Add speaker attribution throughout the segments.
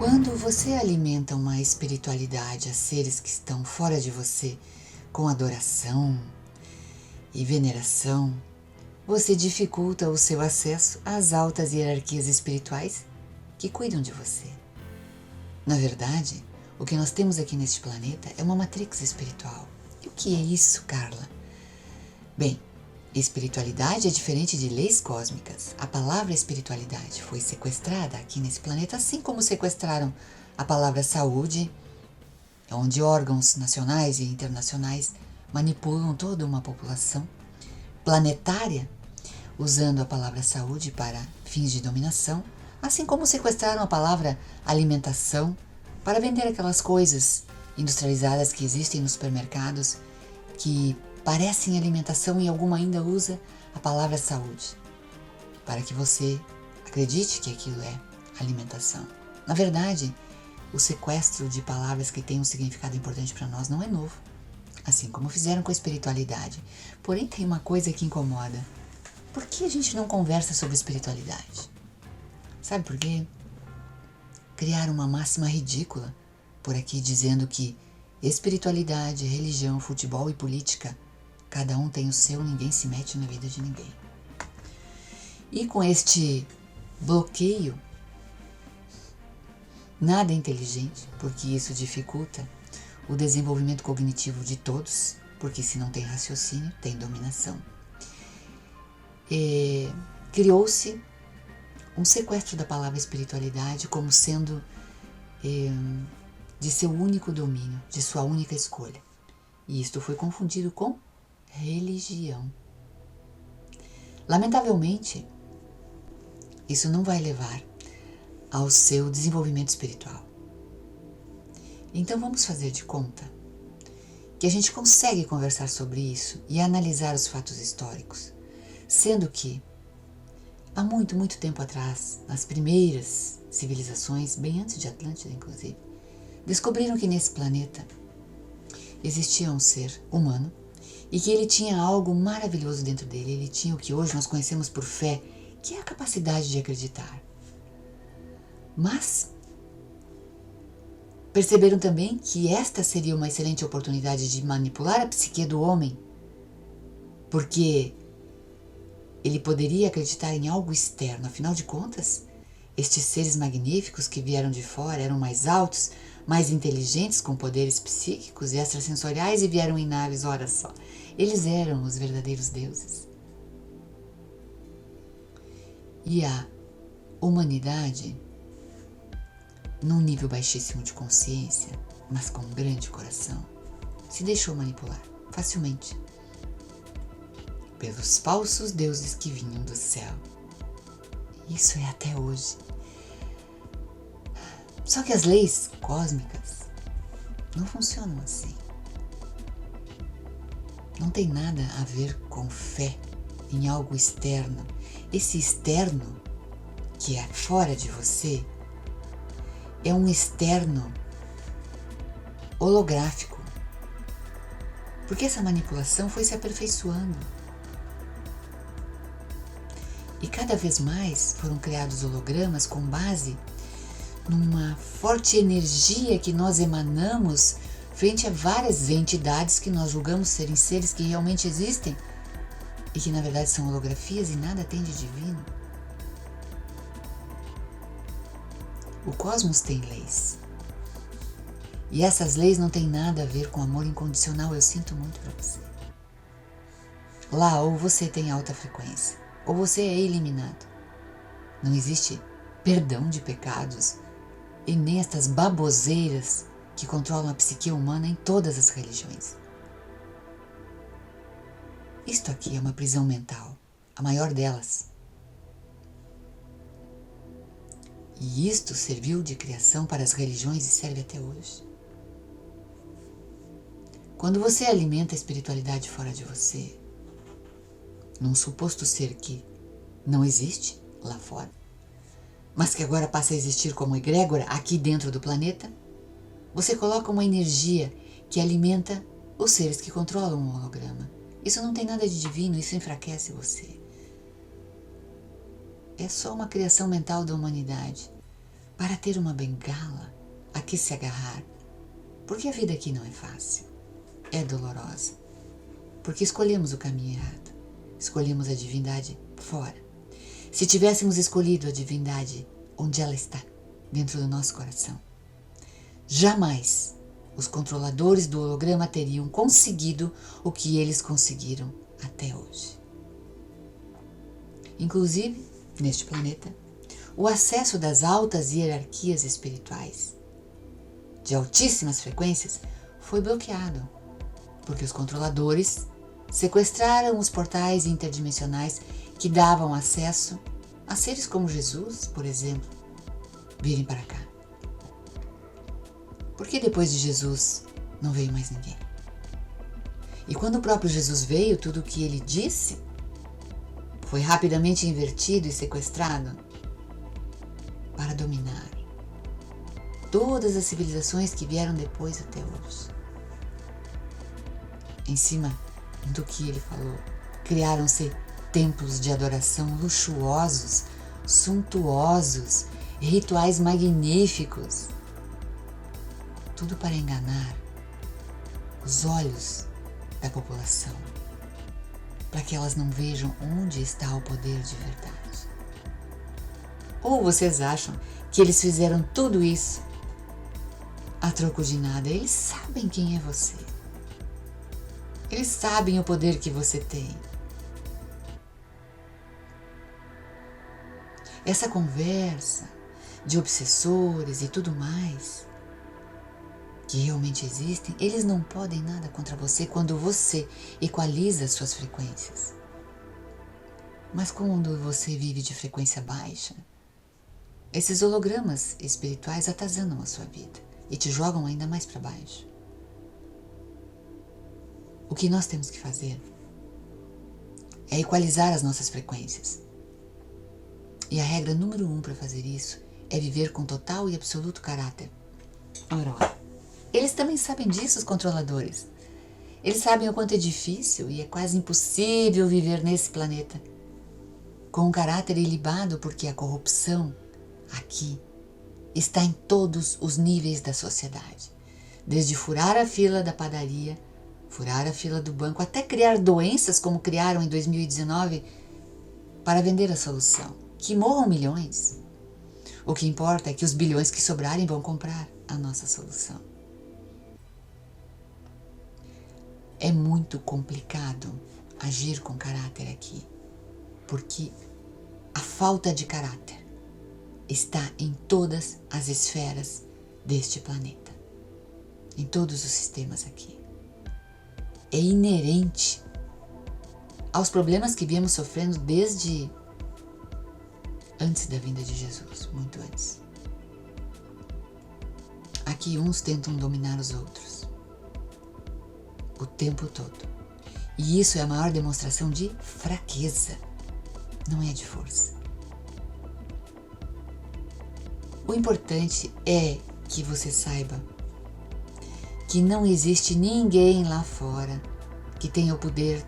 Speaker 1: Quando você alimenta uma espiritualidade a seres que estão fora de você com adoração e veneração, você dificulta o seu acesso às altas hierarquias espirituais que cuidam de você. Na verdade, o que nós temos aqui neste planeta é uma matrix espiritual. E o que é isso, Carla? Bem, espiritualidade é diferente de leis cósmicas. A palavra espiritualidade foi sequestrada aqui nesse planeta, assim como sequestraram a palavra saúde, onde órgãos nacionais e internacionais manipulam toda uma população planetária, usando a palavra saúde para fins de dominação, assim como sequestraram a palavra alimentação para vender aquelas coisas industrializadas que existem nos supermercados, que parecem alimentação e alguma ainda usa a palavra saúde, para que você acredite que aquilo é alimentação. Na verdade, o sequestro de palavras que têm um significado importante para nós não é novo, assim como fizeram com a espiritualidade. Porém, tem uma coisa que incomoda. Por que a gente não conversa sobre espiritualidade? Sabe por quê? Criaram uma máxima ridícula por aqui dizendo que espiritualidade, religião, futebol e política, cada um tem o seu, ninguém se mete na vida de ninguém. E com este bloqueio, nada é inteligente, porque isso dificulta o desenvolvimento cognitivo de todos, porque se não tem raciocínio, tem dominação. Criou-se um sequestro da palavra espiritualidade como sendo de seu único domínio, de sua única escolha. E isto foi confundido com religião. Lamentavelmente, isso não vai levar ao seu desenvolvimento espiritual. Então vamos fazer de conta que a gente consegue conversar sobre isso e analisar os fatos históricos, sendo que há muito, muito tempo atrás, nas primeiras civilizações, bem antes de Atlântida inclusive, descobriram que nesse planeta existia um ser humano e que ele tinha algo maravilhoso dentro dele. Ele tinha o que hoje nós conhecemos por fé, que é a capacidade de acreditar. Mas perceberam também que esta seria uma excelente oportunidade de manipular a psique do homem, porque ele poderia acreditar em algo externo. Afinal de contas, estes seres magníficos que vieram de fora eram mais altos, mais inteligentes, com poderes psíquicos e extrasensoriais, e vieram em naves, ora só. Eles eram os verdadeiros deuses. E a humanidade, num nível baixíssimo de consciência, mas com um grande coração, se deixou manipular facilmente pelos falsos deuses que vinham do céu. Isso é até hoje. Só que as leis cósmicas não funcionam assim. Não tem nada a ver com fé em algo externo. Esse externo, que é fora de você, é um externo holográfico. Porque essa manipulação foi se aperfeiçoando. E cada vez mais foram criados hologramas com base numa forte energia que nós emanamos frente a várias entidades que nós julgamos serem seres que realmente existem e que na verdade são holografias e nada tem de divino. O cosmos tem leis. E essas leis não têm nada a ver com amor incondicional, eu sinto muito para você. Lá ou você tem alta frequência, ou você é eliminado. Não existe perdão de pecados e nem estas baboseiras que controlam a psique humana em todas as religiões. Isto aqui é uma prisão mental, a maior delas. E isto serviu de criação para as religiões e serve até hoje. Quando você alimenta a espiritualidade fora de você, num suposto ser que não existe lá fora, mas que agora passa a existir como egrégora aqui dentro do planeta, você coloca uma energia que alimenta os seres que controlam o holograma. Isso não tem nada de divino, isso enfraquece você. É só uma criação mental da humanidade para ter uma bengala a que se agarrar, porque a vida aqui não é fácil, é dolorosa, porque escolhemos o caminho errado, escolhemos a divindade fora. Se tivéssemos escolhido a divindade onde ela está, dentro do nosso coração, jamais os controladores do holograma teriam conseguido o que eles conseguiram até hoje. Inclusive, neste planeta, o acesso das altas hierarquias espirituais de altíssimas frequências foi bloqueado, porque os controladores sequestraram os portais interdimensionais que davam acesso a seres como Jesus, por exemplo, virem para cá. Porque depois de Jesus não veio mais ninguém. E quando o próprio Jesus veio, tudo o que ele disse foi rapidamente invertido e sequestrado para dominar todas as civilizações que vieram depois até hoje. Em cima do que ele falou, criaram-se templos de adoração luxuosos, suntuosos, rituais magníficos. Tudo para enganar os olhos da população, para que elas não vejam onde está o poder de verdade. Ou vocês acham que eles fizeram tudo isso a troco de nada? Eles sabem quem é você. Eles sabem o poder que você tem. Essa conversa de obsessores e tudo mais que realmente existem, eles não podem nada contra você quando você equaliza as suas frequências. Mas quando você vive de frequência baixa, esses hologramas espirituais atazanam a sua vida e te jogam ainda mais para baixo. O que nós temos que fazer é equalizar as nossas frequências. E a regra número 1 para fazer isso é viver com total e absoluto caráter. Ora. Eles também sabem disso, os controladores. Eles sabem o quanto é difícil e é quase impossível viver nesse planeta com um caráter ilibado, porque a corrupção aqui está em todos os níveis da sociedade. Desde furar a fila da padaria, furar a fila do banco, até criar doenças como criaram em 2019 para vender a solução. Que morram milhões. O que importa é que os bilhões que sobrarem vão comprar a nossa solução. É muito complicado agir com caráter aqui, porque a falta de caráter está em todas as esferas deste planeta, em todos os sistemas aqui. É inerente aos problemas que viemos sofrendo desde antes da vinda de Jesus, muito antes. Aqui uns tentam dominar os outros o tempo todo. E isso é a maior demonstração de fraqueza, não é de força. O importante é que você saiba que não existe ninguém lá fora que tenha o poder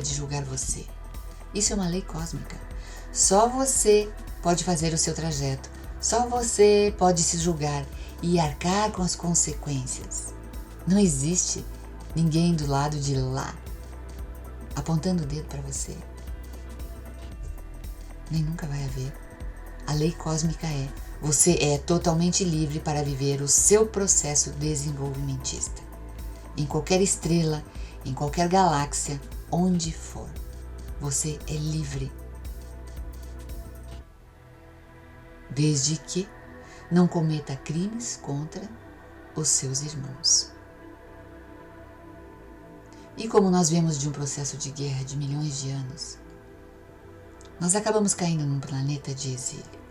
Speaker 1: de julgar você. Isso é uma lei cósmica. Só você pode fazer o seu trajeto. Só você pode se julgar e arcar com as consequências. Não existe ninguém do lado de lá apontando o dedo para você. Nem nunca vai haver. A lei cósmica é: você é totalmente livre para viver o seu processo desenvolvimentista. Em qualquer estrela, em qualquer galáxia, onde for. Você é livre. Desde que não cometa crimes contra os seus irmãos. E como nós viemos de um processo de guerra de milhões de anos, nós acabamos caindo num planeta de exílio.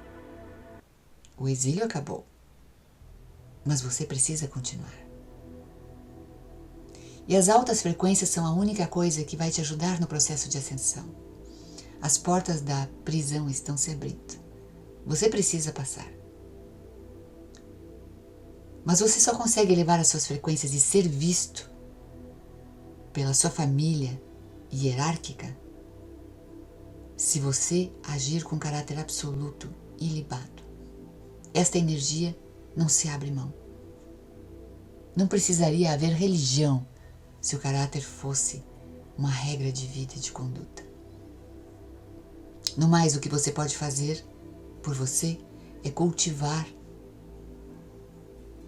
Speaker 1: O exílio acabou, mas você precisa continuar. E as altas frequências são a única coisa que vai te ajudar no processo de ascensão. As portas da prisão estão se abrindo. Você precisa passar. Mas você só consegue elevar as suas frequências e ser visto pela sua família hierárquica se você agir com caráter absoluto, ilibado. esta energia não se abre mão. Não precisaria haver religião se o caráter fosse uma regra de vida e de conduta. No mais, o que você pode fazer por você é cultivar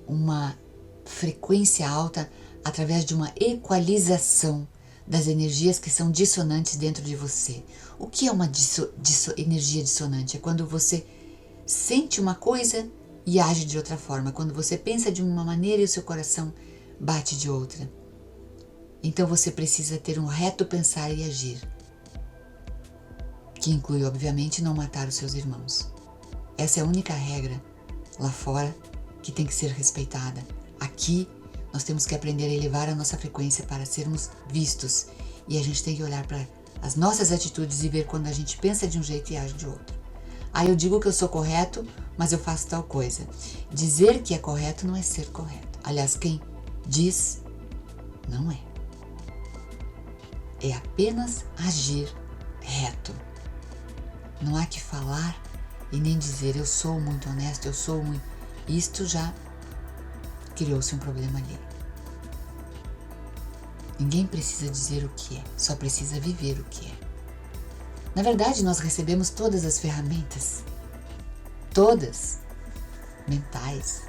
Speaker 1: uma frequência alta através de uma equalização das energias que são dissonantes dentro de você. O que é uma energia dissonante? É quando você sente uma coisa e age de outra forma, quando você pensa de uma maneira e o seu coração bate de outra. Então você precisa ter um reto pensar e agir, que inclui, obviamente, não matar os seus irmãos. Essa é a única regra lá fora que tem que ser respeitada. Aqui nós temos que aprender a elevar a nossa frequência para sermos vistos, e a gente tem que olhar para as nossas atitudes e ver quando a gente pensa de um jeito e age de outro. Eu digo que eu sou correto, mas eu faço tal coisa. Dizer que é correto não é ser correto. Aliás, quem diz, não é. É apenas agir reto. Não há que falar e nem dizer eu sou muito honesto, eu sou muito... Isto já criou-se um problema ali. Ninguém precisa dizer o que é, só precisa viver o que é. Na verdade, nós recebemos todas as ferramentas, todas, mentais,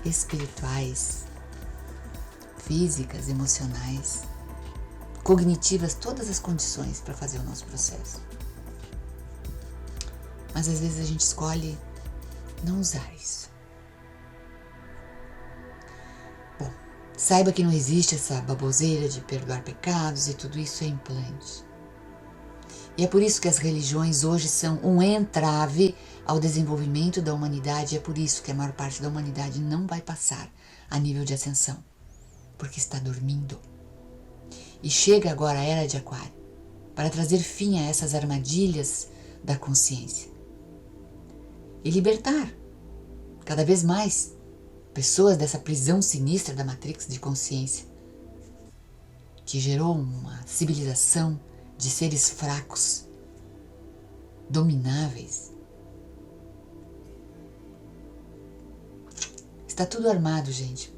Speaker 1: espirituais, físicas, emocionais, cognitivas, todas as condições para fazer o nosso processo. Mas às vezes a gente escolhe não usar isso. Bom, saiba que não existe essa baboseira de perdoar pecados e tudo isso é implante. E é por isso que as religiões hoje são um entrave ao desenvolvimento da humanidade. É por isso que a maior parte da humanidade não vai passar a nível de ascensão, porque está dormindo. E chega agora a Era de Aquário para trazer fim a essas armadilhas da consciência e libertar cada vez mais pessoas dessa prisão sinistra da Matrix de consciência, que gerou uma civilização de seres fracos, domináveis. Está tudo armado, gente,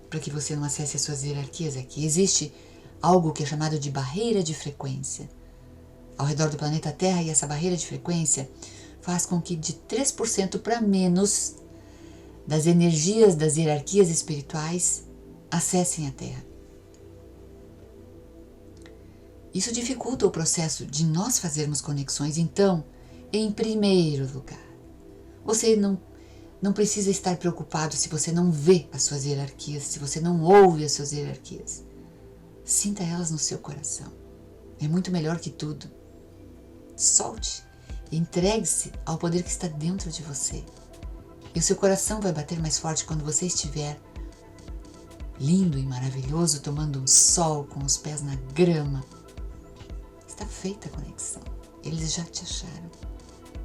Speaker 1: para que você não acesse as suas hierarquias aqui. Existe algo que é chamado de barreira de frequência ao redor do planeta Terra, e essa barreira de frequência faz com que de 3% para menos das energias das hierarquias espirituais acessem a Terra. Isso dificulta o processo de nós fazermos conexões. Então, em primeiro lugar, você não precisa estar preocupado se você não vê as suas hierarquias, se você não ouve as suas hierarquias. Sinta elas no seu coração. É muito melhor que tudo. Solte e entregue-se ao poder que está dentro de você. E o seu coração vai bater mais forte quando você estiver lindo e maravilhoso, tomando um sol com os pés na grama. Está feita a conexão. Eles já te acharam.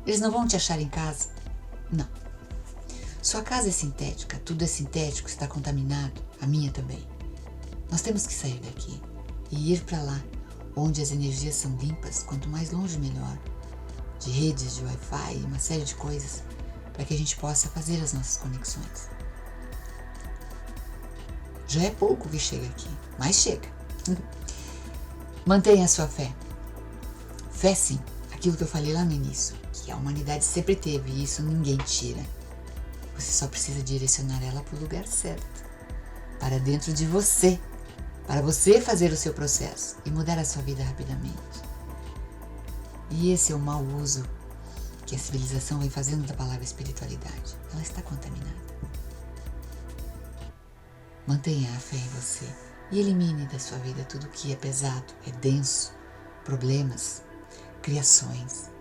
Speaker 1: Eles não vão te achar em casa? Não. Sua casa é sintética, tudo é sintético, está contaminado. A minha também. Nós temos que sair daqui e ir para lá, onde as energias são limpas, quanto mais longe melhor, de redes, de Wi-Fi e uma série de coisas, para que a gente possa fazer as nossas conexões. Já é pouco que chega aqui, mas chega. Mantenha a sua fé. Fé, sim, aquilo que eu falei lá no início, que a humanidade sempre teve, e isso ninguém tira. Você só precisa direcionar ela para o lugar certo, para dentro de você, para você fazer o seu processo e mudar a sua vida rapidamente. E esse é o mau uso que a civilização vem fazendo da palavra espiritualidade. Ela está contaminada. Mantenha a fé em você e elimine da sua vida tudo que é pesado, é denso, problemas, criações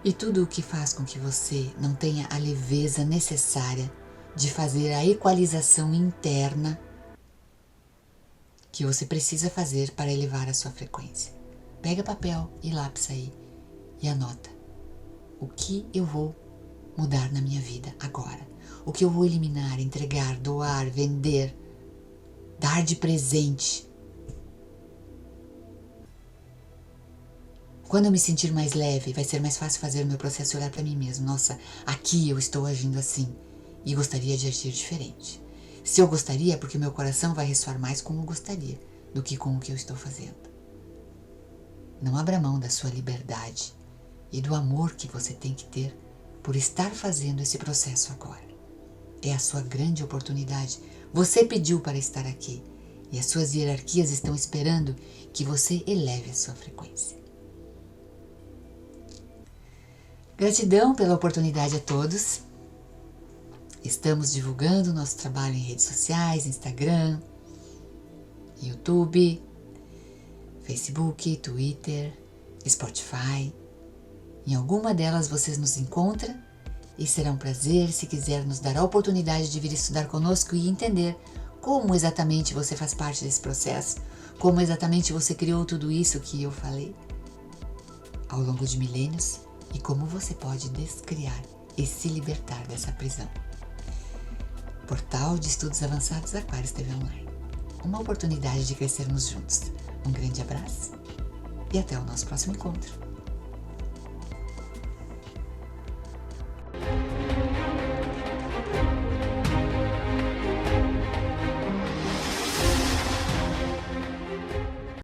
Speaker 1: e tudo o que faz com que você não tenha a leveza necessária de fazer a equalização interna que você precisa fazer para elevar a sua frequência. Pega papel e lápis aí e anota o que eu vou mudar na minha vida agora, o que eu vou eliminar, entregar, doar, vender, dar de presente. Quando eu me sentir mais leve, vai ser mais fácil fazer o meu processo e olhar para mim mesmo. Nossa, aqui eu estou agindo assim e gostaria de agir diferente. Se eu gostaria, é porque meu coração vai ressoar mais como eu gostaria do que com o que eu estou fazendo. Não abra mão da sua liberdade e do amor que você tem que ter por estar fazendo esse processo agora. É a sua grande oportunidade. Você pediu para estar aqui e as suas hierarquias estão esperando que você eleve a sua frequência. Gratidão pela oportunidade a todos. Estamos divulgando nosso trabalho em redes sociais, Instagram, YouTube, Facebook, Twitter, Spotify. Em alguma delas vocês nos encontram e será um prazer se quiser nos dar a oportunidade de vir estudar conosco e entender como exatamente você faz parte desse processo, como exatamente você criou tudo isso que eu falei ao longo de milênios e como você pode descriar e se libertar dessa prisão. Portal de Estudos Avançados Aquários TV Online. Uma oportunidade de crescermos juntos. Um grande abraço e até o nosso próximo encontro.